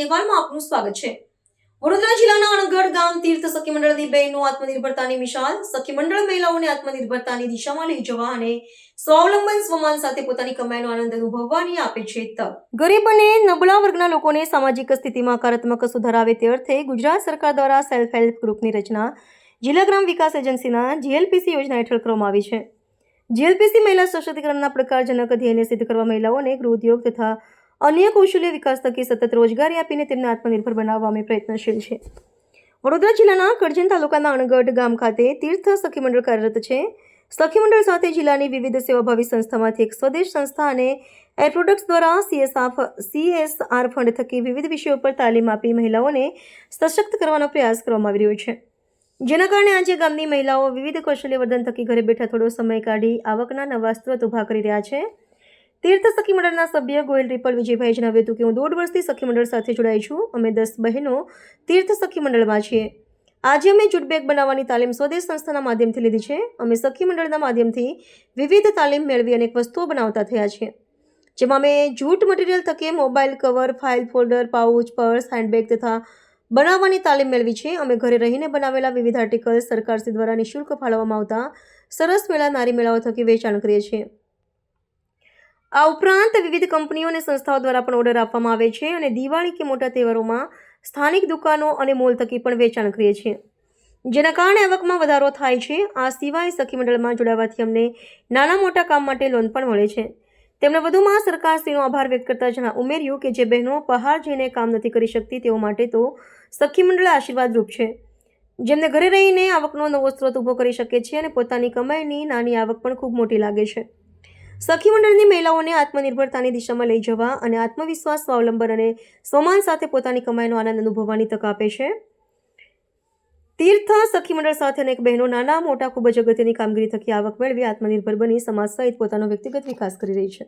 અહેવાલમાં આપનું સ્વાગત છે। વડોદરા જિલ્લાના અણગઢ ગામ તીર્થ સખી મંડળની બહેનો આત્મનિર્ભરતાની મિસાલ। સખી મંડળ મહિલાઓને આત્મનિર્ભરતાની દિશામાં લઈ જવા અને સ્વાવલંબન સ્વમાન સાથે પોતાની કમાઈનો આનંદ અનુભવવાની આપે છે તક। ગરીબ અને નબળા વર્ગના લોકોને સામાજિક સ્થિતિમાં હકારાત્મક સુધાર આવે તે અર્થે ગુજરાત સરકાર દ્વારા સેલ્ફ હેલ્પ ગ્રુપની રચના જિલ્લા ગ્રામ વિકાસ એજન્સીના GLPC યોજના હેઠળ કરવામાં આવી છે। GLPC મહિલા સશક્તિકરણના પડકારજનક ધ્યેયને સિદ્ધ કરવા મહિલાઓને ગૃહ ઉદ્યોગ તથા અન્ય કૌશલ્ય વિકાસ થકી સતત રોજગારી આપીને તેમને આત્મનિર્ભર બનાવવા અમે પ્રયત્નશીલ છે। વડોદરા જિલ્લાના કરજણ તાલુકાના અણગઢ ગામ ખાતે તીર્થ સખી મંડળ કાર્યરત છે। સખી મંડળ સાથે જિલ્લાની વિવિધ સેવાભાવી સંસ્થામાંથી એક સ્વદેશ સંસ્થા અને એર પ્રોડક્ટ્સ દ્વારા CSR ફંડ થકી વિવિધ વિષયો પર તાલીમ આપી મહિલાઓને સશક્ત કરવાનો પ્રયાસ કરવામાં આવી રહ્યો છે, જેના કારણે આજે ગામની મહિલાઓ વિવિધ કૌશલ્યવર્ધન થકી ઘરે બેઠા થોડો સમય કાઢી આવકના નવા સ્ત્રોત ઉભા કરી રહ્યા છે। તીર્થ સખી મંડળના સભ્ય ગોયલ રિપલ વિજયભાઈ જણાવ્યું હતું કે હું 1.5 વર્ષથી સખી મંડળ સાથે જોડાઈ છું। અમે 10 બહેનો તીર્થ સખી મંડળમાં છીએ। આજે અમે જૂટ બેગ બનાવવાની તાલીમ સ્વદેશ સંસ્થાના માધ્યમથી લીધી છે। અમે સખી મંડળના માધ્યમથી વિવિધ તાલીમ મેળવી અનેક વસ્તુઓ બનાવતા થયા છીએ, જેમાં અમે જૂટ મટીરિયલ થકી mobile cover, file folder, pouch, purse, handbag તથા બનાવવાની તાલીમ મેળવી છે। અમે ઘરે રહીને બનાવેલા વિવિધ આર્ટિકલ્સ સરકારશ્રી દ્વારા નિઃશુલ્ક ફાળવવામાં આવતા સરસ મેળા નારી મેળાઓ થકી વેચાણ કરીએ છીએ। આ ઉપરાંત વિવિધ કંપનીઓ અને સંસ્થાઓ દ્વારા પણ ઓર્ડર આપવામાં આવે છે અને દિવાળી કે મોટા તહેવારોમાં સ્થાનિક દુકાનો અને મોલ થકી પણ વેચાણ કરીએ છીએ, જેના કારણે આવકમાં વધારો થાય છે। આ સિવાય સખી મંડળમાં જોડાવાથી અમને નાના મોટા કામ માટે લોન પણ મળે છે। તેમણે વધુમાં સરકારશ્રીનો આભાર વ્યક્ત કરતા ઉમેર્યું કે જે બહેનો બહાર જઈને કામ નથી કરી શકતી તેઓ માટે તો સખી મંડળ આશીર્વાદરૂપ છે, જેમને ઘરે રહીને આવકનો નવો સ્ત્રોત ઊભો કરી શકે છે અને પોતાની કમાઈની નાની આવક પણ ખૂબ મોટી લાગે છે। સખી મંડળની મહિલાઓને આત્મનિર્ભરતાની દિશામાં લઈ જવા અને આત્મવિશ્વાસ, સ્વાવલંબન અને સ્વમાન સાથે પોતાની કમાઈનો આનંદ અનુભવવાની તક આપે છે। તીર્થ સખી મંડળ સાથે અનેક બહેનો નાના મોટા ખૂબ જ અગત્યની કામગીરી થકી આવક મેળવી આત્મનિર્ભર બની સમાજ સહિત પોતાનો વ્યક્તિગત વિકાસ કરી રહી છે।